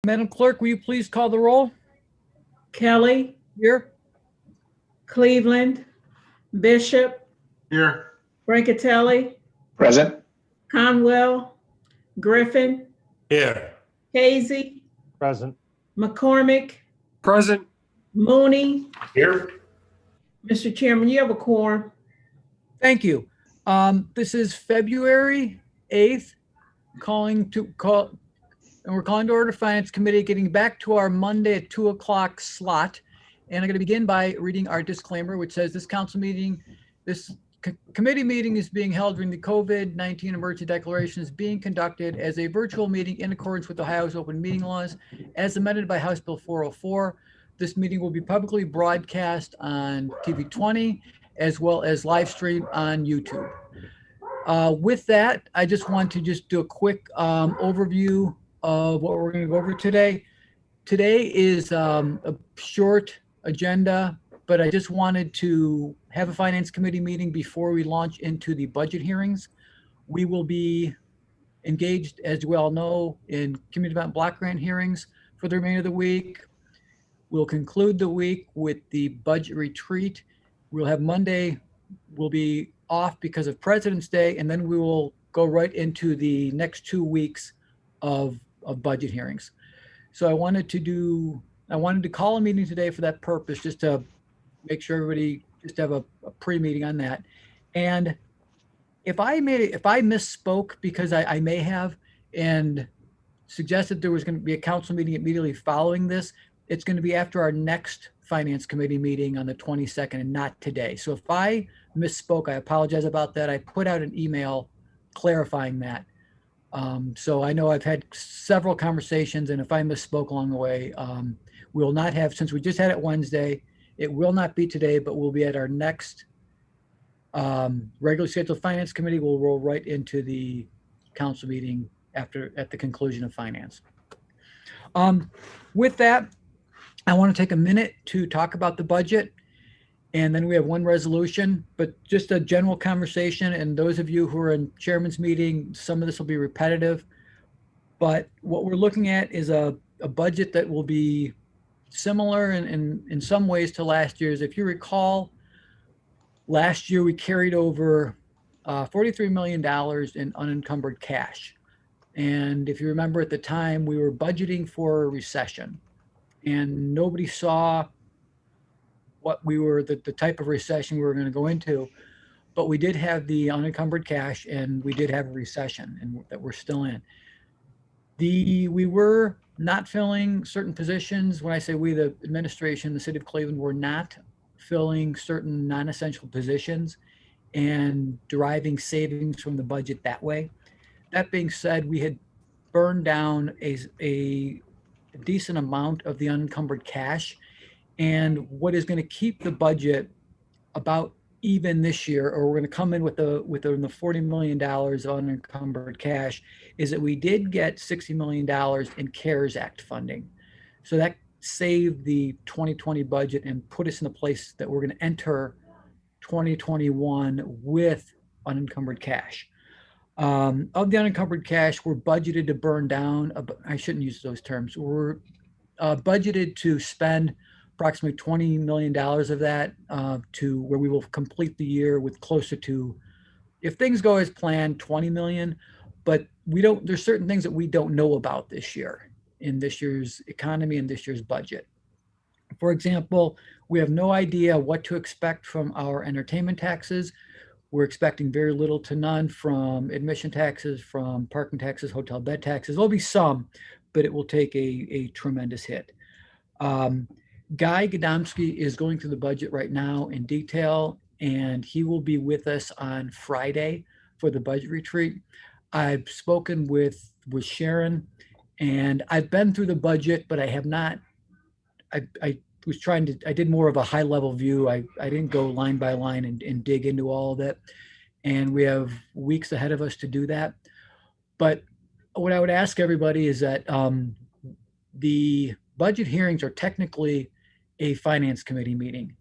Madam Clerk, will you please call the roll? Kelly, Here. Cleveland, Bishop, Here. Brancatelli, Present. Conwell, Griffin, Here. Casey, Present. McCormick, Present. Mooney. Here. Mr. Chairman, you have a quorum. Thank you. This is February 8th, and we're calling to order Finance Committee, getting back to our Monday at 2 o'clock slot. And I'm going to begin by reading our disclaimer, which says this committee meeting is being held during the COVID-19 emergency declaration is being conducted as a virtual meeting in accordance with Ohio's open meeting laws as amended by House Bill 404. This meeting will be publicly broadcast on TV 20 as well as live stream on YouTube. With that, I just want to do a quick overview of what we're going to go over today. Today is a short agenda, but I just wanted to have a Finance Committee meeting before we launch into the budget hearings. We will be engaged, as you all know, in community development block grant hearings for the remainder of the week. We'll conclude the week with the budget retreat. We'll have Monday, we'll be off because of President's Day, and then we will go right into the next 2 weeks of budget hearings. So I wanted to call a meeting today for that purpose, just to make sure everybody just have a pre-meeting on that. And if I misspoke, because I may have, and suggested there was going to be a council meeting immediately following this, it's going to be after our next Finance Committee meeting on the 22nd and not today. So if I misspoke, I apologize about that. I put out an email clarifying that. So I know I've had several conversations, and if I misspoke along the way, we will not have, since we just had it Wednesday, it will not be today, but we'll be at our next regularly scheduled Finance Committee. We'll roll right into the council meeting at the conclusion of finance. With that, I want to take a minute to talk about the budget, and then we have one resolution, but just a general conversation. And those of you who are in chairman's meeting, some of this will be repetitive, but what we're looking at is a budget that will be similar in some ways to last year's. If you recall, last year we carried over $43 million in unencumbered cash. And if you remember, at the time, we were budgeting for a recession, and nobody saw what the type of recession we were going to go into. But we did have the unencumbered cash, and we did have a recession, and that we're still in. We were not filling certain positions. When I say we, the administration, the city of Cleveland, were not filling certain non-essential positions and deriving savings from the budget that way. That being said, we had burned down a decent amount of the unencumbered cash, and what is going to keep the budget about even this year, or we're going to come in with the $40 million of unencumbered cash, is that we did get $60 million in CARES Act funding. So that saved the 2020 budget and put us in a place that we're going to enter 2021 with unencumbered cash. Of the unencumbered cash, we're budgeted to burn down, I shouldn't use those terms, we're budgeted to spend approximately $20 million of that to where we will complete the year with closer to, if things go as planned, 20 million. But there's certain things that we don't know about this year in this year's economy and this year's budget. For example, we have no idea what to expect from our entertainment taxes. We're expecting very little to none from admission taxes, from parking taxes, hotel bed taxes. There'll be some, but it will take a tremendous hit. Guy Gadomski is going through the budget right now in detail, and he will be with us on Friday for the budget retreat. I've spoken with Sharon, and I've been through the budget, but I have not, I did more of a high level view. I didn't go line by line and dig into all of it. And we have weeks ahead of us to do that. But what I would ask everybody is that the budget hearings are technically a Finance Committee meeting,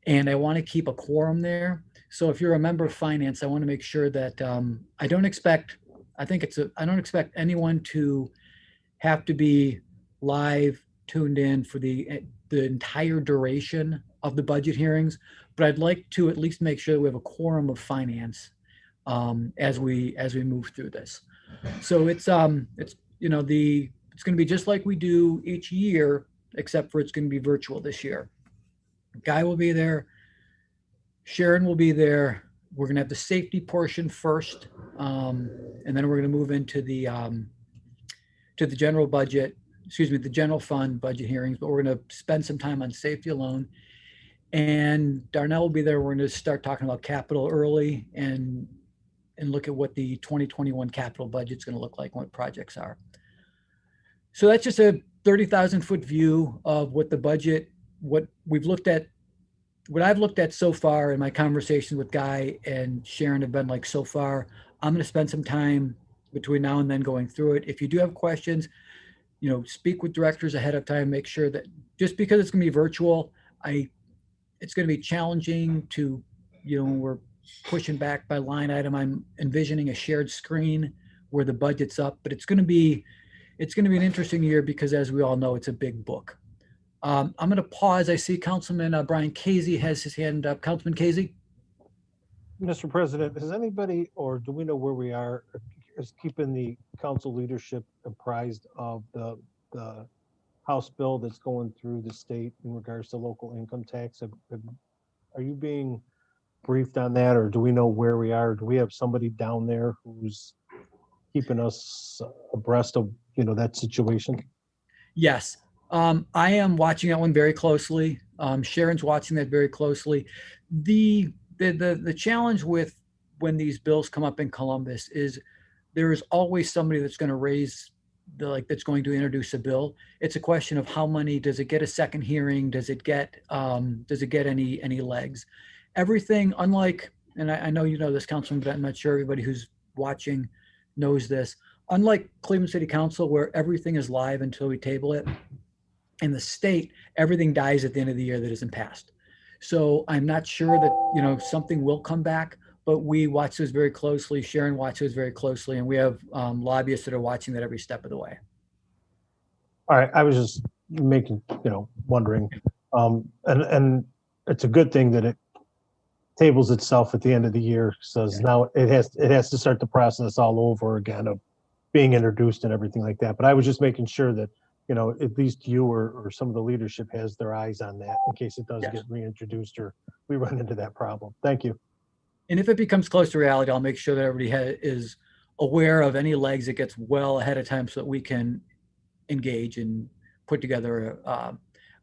and I want to keep a quorum there. So if you're a member of finance, I want to make sure that I don't expect anyone to have to be live tuned in for the entire duration of the budget hearings, but I'd like to at least make sure that we have a quorum of finance as we move through this. So it's you know, it's going to be just like we do each year, except for it's going to be virtual this year. Guy will be there. Sharon will be there. We're going to have the safety portion first, and then we're going to move into the general budget, excuse me, the general fund budget hearings, but we're going to spend some time on safety alone. And Darnell will be there. We're going to start talking about capital early and look at what the 2021 capital budget is going to look like, what projects are. So that's just a 30,000 foot view of what the budget, what we've looked at, what I've looked at so far in my conversations with Guy and Sharon have been like so far. I'm going to spend some time between now and then going through it. If you do have questions, you know, speak with directors ahead of time, make sure that just because it's going to be virtual, it's going to be challenging to, you know, when we're pushing back by line item, I'm envisioning a shared screen where the budget's up, but it's going to be an interesting year because as we all know, it's a big book. I'm going to pause. I see Councilman Brian Casey has his hand up. Councilman Casey? Mr. President, has anybody, or do we know where we are, is keeping the council leadership apprised of the House bill that's going through the state in regards to local income tax? Are you being briefed on that, or do we know where we are? Do we have somebody down there who's keeping us abreast of, you know, that situation? Yes. I am watching that one very closely. Sharon's watching that very closely. The challenge with when these bills come up in Columbus is there is always somebody that's going to raise that's going to introduce a bill. It's a question of how many, does it get a second hearing? Does it get any legs? Everything, unlike, and I know you know this, Councilman, but I'm not sure everybody who's watching knows this. Unlike Cleveland City Council, where everything is live until we table it, in the state, everything dies at the end of the year that isn't passed. So I'm not sure that, you know, something will come back, but we watch this very closely. Sharon watches very closely, and we have lobbyists that are watching that every step of the way. All right, I was just wondering, and it's a good thing that it tables itself at the end of the year, says now it has to start the process all over again of being introduced and everything like that. But I was just making sure that, you know, at least you or some of the leadership has their eyes on that in case it does get reintroduced or we run into that problem. Thank you. And if it becomes close to reality, I'll make sure that everybody is aware of any legs that gets well ahead of time so that we can engage and put together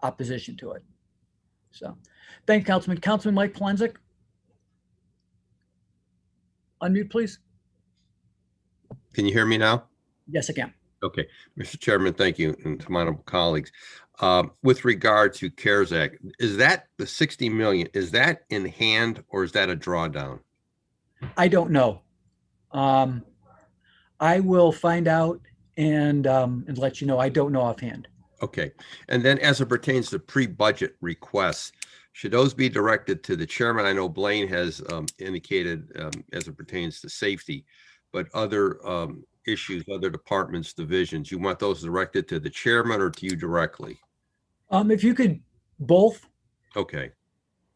opposition to it. So thank you, Councilman. Councilman Mike Polensek. Unmute, please. Can you hear me now? Yes, I can. Okay, Mr. Chairman, thank you, and to my honorable colleagues. With regard to CARES Act, is that the 60 million, is that in hand or is that a drawdown? I don't know. I will find out and let you know. I don't know offhand. Okay, and then as it pertains to pre-budget requests, should those be directed to the chairman? I know Blaine has indicated as it pertains to safety, but other issues, other departments, divisions, you want those directed to the chairman or to you directly? If you could both. Okay.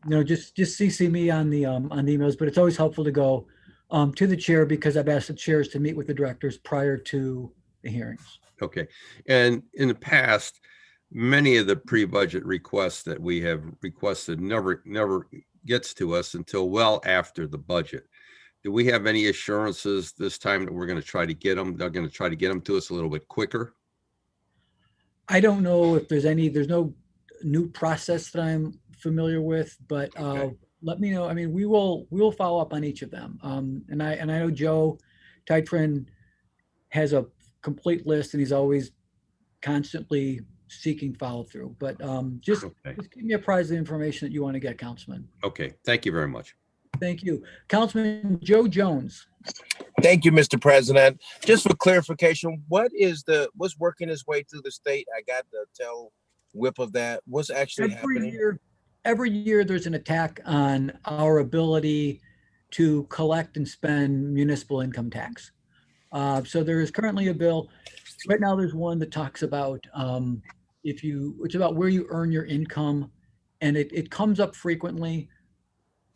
You know, just CC me on the emails, but it's always helpful to go to the chair because I've asked the chairs to meet with the directors prior to the hearings. Okay. And in the past, many of the pre-budget requests that we have requested never gets to us until well after the budget. Do we have any assurances this time that we're going to try to get them? They're going to try to get them to us a little bit quicker? I don't know if there's no new process that I'm familiar with, but let me know. I mean, we will follow up on each of them. And I know Joe Titrin has a complete list and he's always constantly seeking follow through, but just give me apprised of the information that you want to get, Councilman. Okay. Thank you very much. Thank you. Councilman Joe Jones. Thank you, Mr. President. Just for clarification, what's working its way through the state? I got the tail whip of that. What's actually happening? Every year there's an attack on our ability to collect and spend municipal income tax. So there is currently a bill. Right now, there's one that talks about it's about where you earn your income, and it comes up frequently.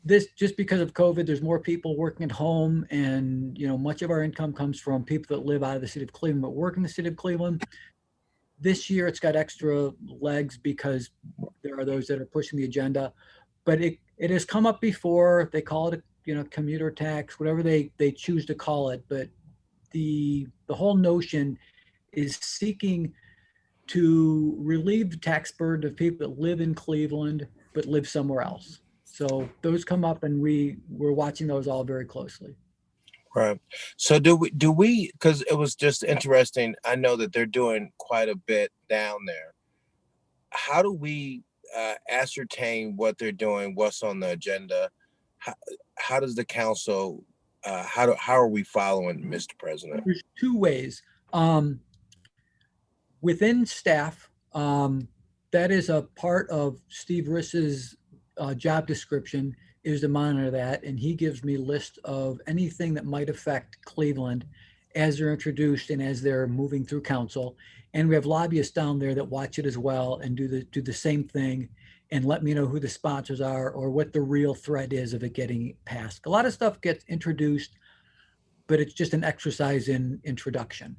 This just because of COVID, there's more people working at home, and much of our income comes from people that live out of the city of Cleveland but work in the city of Cleveland. This year, it's got extra legs because there are those that are pushing the agenda, but it has come up before. They call it a commuter tax, whatever they choose to call it, but the whole notion is seeking to relieve the tax burden of people that live in Cleveland but live somewhere else. So those come up, and we're watching those all very closely. Right. So do we, because it was just interesting. I know that they're doing quite a bit down there. How do we ascertain what they're doing, what's on the agenda? How does the council, how are we following, Mr. President? There's two ways. Within staff, that is a part of Steve Riss's job description, is to monitor that, and he gives me a list of anything that might affect Cleveland as they're introduced and as they're moving through council. And we have lobbyists down there that watch it as well and do the same thing and let me know who the sponsors are or what the real threat is of it getting passed. A lot of stuff gets introduced, but it's just an exercise in introduction.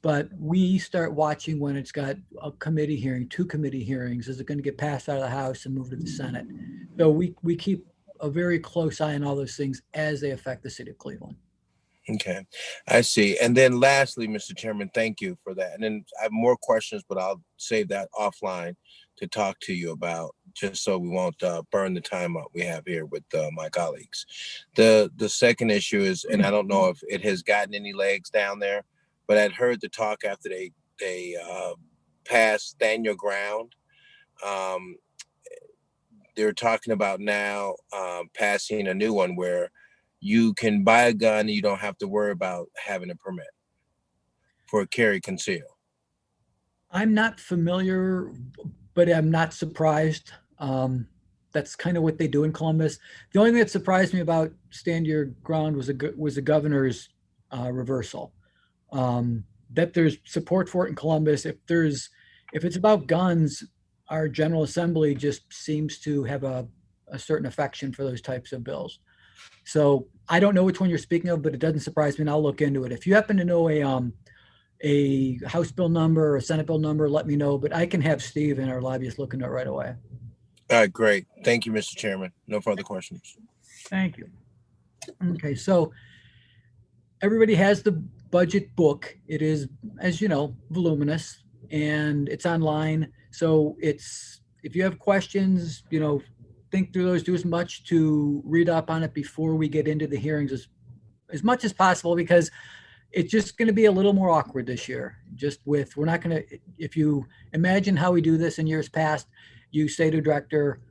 But we start watching when it's got a committee hearing, 2 committee hearings. Is it going to get passed out of the House and moved to the Senate? So we keep a very close eye on all those things as they affect the city of Cleveland. Okay, I see. And then lastly, Mr. Chairman, thank you for that. And then I have more questions, but I'll save that offline to talk to you about, just so we won't burn the time up we have here with my colleagues. The second issue is, and I don't know if it has gotten any legs down there, but I'd heard the talk after they passed Stand Your Ground. They're talking about now passing a new one where you can buy a gun and you don't have to worry about having a permit for carry conceal. I'm not familiar, but I'm not surprised. That's kind of what they do in Columbus. The only thing that surprised me about Stand Your Ground was the governor's reversal. That there's support for it in Columbus. If it's about guns, our General Assembly just seems to have a certain affection for those types of bills. So I don't know which one you're speaking of, but it doesn't surprise me, and I'll look into it. If you happen to know a House bill number or a Senate bill number, let me know. But I can have Steve and our lobbyists look into it right away. All right, great. Thank you, Mr. Chairman. No further questions. Thank you. Okay, so everybody has the budget book. It is, as you know, voluminous, and it's online. So if you have questions, think through those, do as much to read up on it before we get into the hearings as much as possible, because it's just going to be a little more awkward this year. We're not going to, if you imagine how we do this in years past, you say to a director,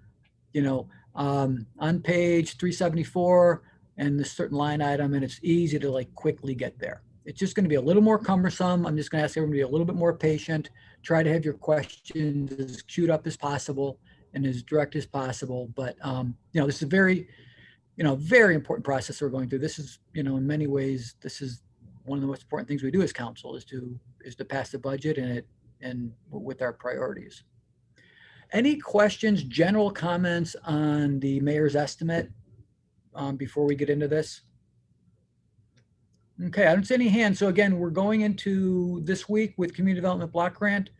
on page 374 and this certain line item, and it's easy to quickly get there. It's just going to be a little more cumbersome. I'm just going to ask everyone to be a little bit more patient. Try to have your questions as queued up as possible and as direct as possible. But, this is a very, very important process we're going through. This is, in many ways, this is one of the most important things we do as council is to pass the budget and with our priorities. Any questions, general comments on the mayor's estimate before we get into this? Okay, I don't see any hands. So again, we're going into this week with Community Development Block Grant.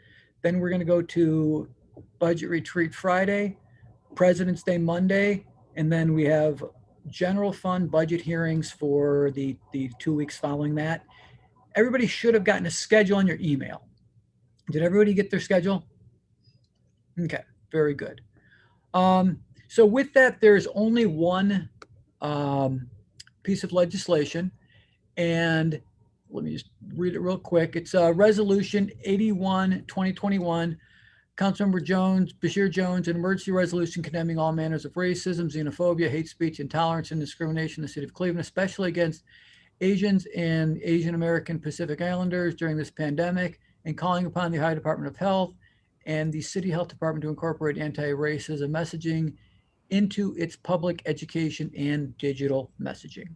Then we're going to go to Budget Retreat Friday, President's Day Monday, and then we have general fund budget hearings for the 2 weeks following that. Everybody should have gotten a schedule on your email. Did everybody get their schedule? Okay, very good. So with that, there's only one piece of legislation. And let me just read it real quick. It's Resolution 81, 2021. Councilmember Jones, Bashir Jones, an emergency resolution condemning all manners of racism, xenophobia, hate speech, intolerance, and discrimination in the city of Cleveland, especially against Asians and Asian American Pacific Islanders during this pandemic, and calling upon the Ohio Department of Health and the City Health Department to incorporate anti-racism messaging into its public education and digital messaging.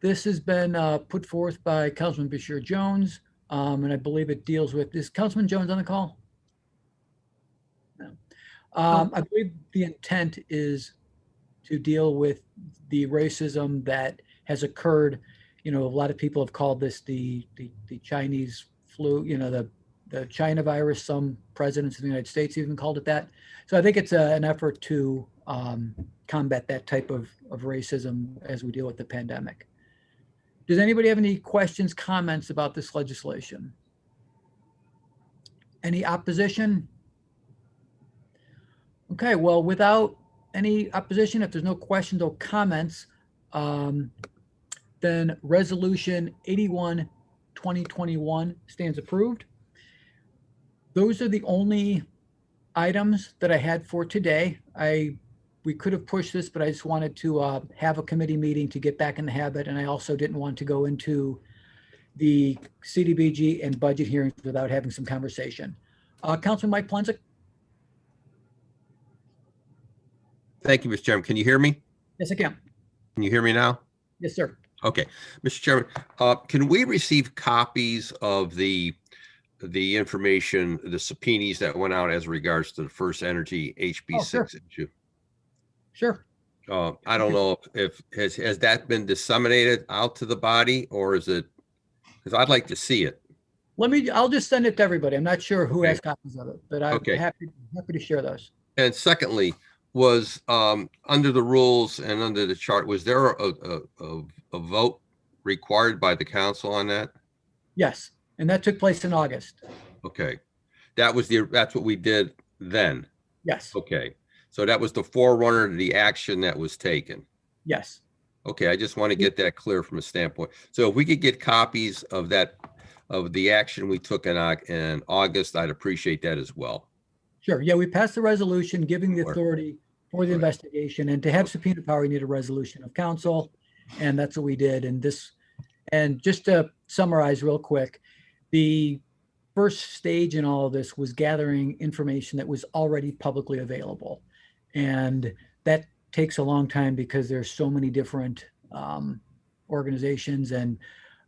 This has been put forth by Councilman Bashir Jones, and I believe it deals with, is Councilman Jones on the call? No. I believe the intent is to deal with the racism that has occurred. You know, a lot of people have called this the Chinese flu, you know, the China virus. Some presidents of the United States even called it that. So I think it's an effort to combat that type of racism as we deal with the pandemic. Does anybody have any questions, comments about this legislation? Any opposition? Okay, well, without any opposition, if there's no questions or comments, then Resolution 81, 2021 stands approved. Those are the only items that I had for today. We could have pushed this, but I just wanted to have a committee meeting to get back in the habit, and I also didn't want to go into the CDBG and budget hearings without having some conversation. Councilman Mike Plunzik? Thank you, Mr. Chairman. Can you hear me? Yes, I can. Can you hear me now? Yes, sir. Okay, Mr. Chairman, can we receive copies of the information, the subpoenas that went out as regards to the First Energy HB6 issue? Sure. I don't know if has that been disseminated out to the body, or is it, because I'd like to see it. I'll just send it to everybody. I'm not sure who has copies of it, but I'm Okay. happy to share those. And secondly, was under the rules and under the chart, was there a vote required by the council on that? Yes, and that took place in August. Okay, that's what we did then. Yes, Okay, so that was the forerunner to the action that was taken. yes. Okay, I just want to get that clear from a standpoint. So if we could get copies of that, of the action we took in August, I'd appreciate that as well. Sure. Yeah, we passed the resolution giving the Sure. authority for the Right. investigation, and to have subpoena power, you need a resolution of council, and that's what we did. And just to summarize real quick, the first stage in all of this was gathering information that was already publicly available. And that takes a long time because there's so many different organizations and,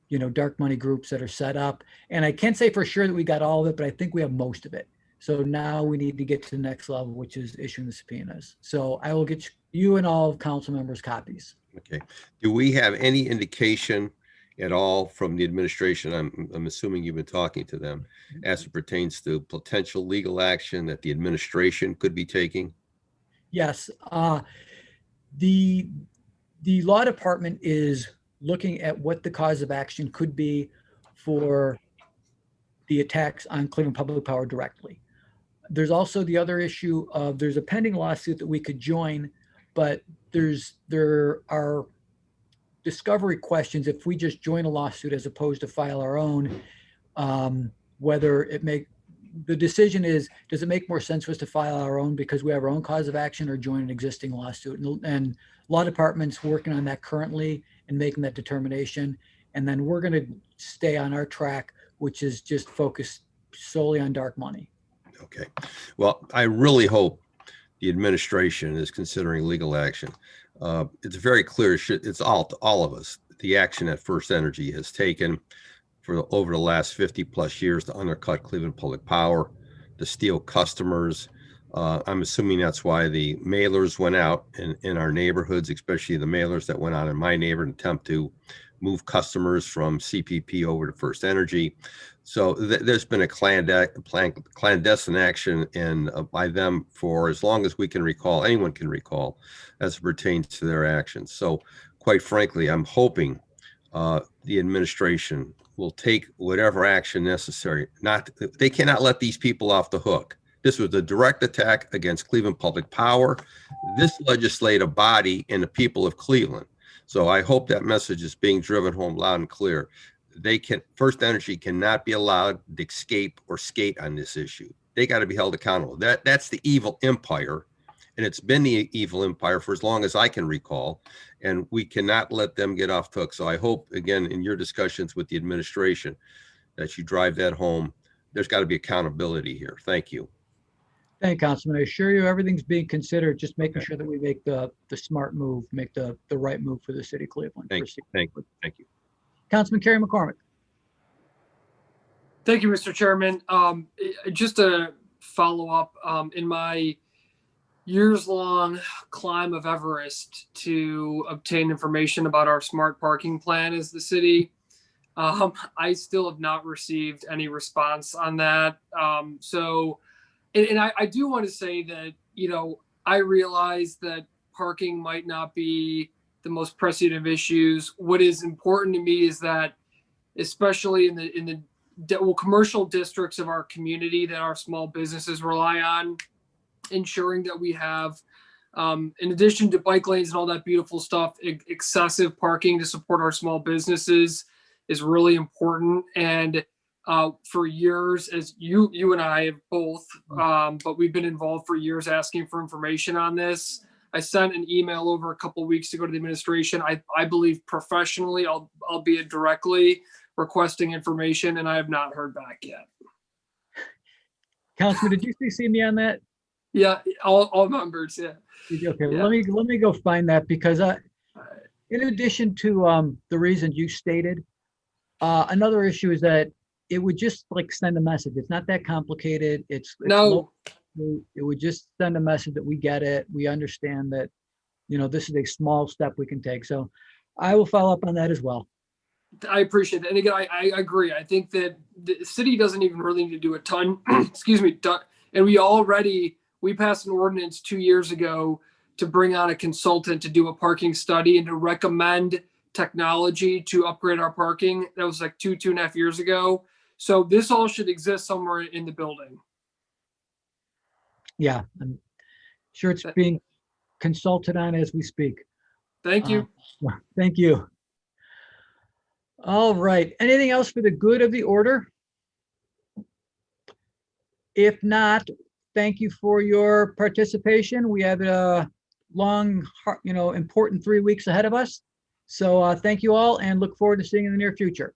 you know, dark money groups that are set up. And I can't say for sure that we got all of it, but I think we have most of it. So now we need to get to the next level, which is issuing the subpoenas. So I will get you and all of council members copies. Okay, do we have any indication at all from the administration? I'm assuming you've been talking to them as it pertains to potential legal action that the administration could be taking? Yes, the law department is looking at what the cause of action could be for the attacks on Cleveland Public Power directly. There's also the other issue of there's a pending lawsuit that we could join, but there are discovery questions if we just join a lawsuit as opposed to file our own. The decision is, does it make more sense for us to file our own because we have our own cause of action, or join an existing lawsuit? And law department's working on that currently and making that determination. And then we're going to stay on our track, which is just focused solely on dark money. Okay, well, I really hope the administration is considering legal action. It's very clear, it's all of us, the action that First Energy has taken for over the last 50 plus years to undercut Cleveland Public Power, to steal customers. I'm assuming that's why the mailers went out in our neighborhoods, especially the mailers that went out in my neighborhood, in attempt to move customers from CPP over to First Energy. So there's been a clandestine action by them for as long as we can recall, anyone can recall, as it pertains to their actions. So quite frankly, I'm hoping the administration will take whatever action necessary. They cannot let these people off the hook. This was a direct attack against Cleveland Public Power, this legislative body, and the people of Cleveland. So I hope that message is being driven home loud and clear. First Energy cannot be allowed to escape or skate on this issue. They got to be held accountable. That's the evil empire, and it's been the evil empire for as long as I can recall, and we cannot let them get off the hook. So I hope, again, in your discussions with the administration, that you drive that home. There's got to be accountability here. Thank you. Thank you, Councilman. I assure you, everything's being considered, just making sure that we make the smart move, make the right move for the city of Cleveland. Thank you. Councilman Kerry McCormick. Thank you, Mr. Chairman. Just a follow up, in my years-long climb of Everest to obtain information about our smart parking plan as the city, I still have not received any response on that. I do want to say that, I realize that parking might not be the most pressing of issues. What is important to me is that, especially in the commercial districts of our community that our small businesses rely on, ensuring that we have, in addition to bike lanes and all that beautiful stuff, excessive parking to support our small businesses is really important. And for years, as you and I have both, but we've been involved for years asking for information on this. I sent an email over a couple of weeks ago to the administration. I believe professionally, albeit directly, requesting information, and I have not heard back yet. Councilman, did you see me on that? Yeah, all members. Yeah. Okay, Yeah. well, let me go find that, because in addition to the reasons you stated, another issue is that it would just like send a message. It's not that complicated. It's No. it would just send a message that we get it. We understand that, this is a small step we can take. So I will follow up on that as well. I appreciate that. And again, I agree. I think that the city doesn't even really need to do a ton. Excuse me. And we passed an ordinance 2 years ago to bring on a consultant to do a parking study and to recommend technology to upgrade our parking. That was like two and a half years ago. So this all should exist somewhere in the building. Yeah, I'm sure it's being consulted on as we speak. Thank you. Thank you. All right. Anything else for the good of the order? If not, thank you for your participation. We have a long, important 3 weeks ahead of us. So thank you all, and look forward to seeing you in the near future.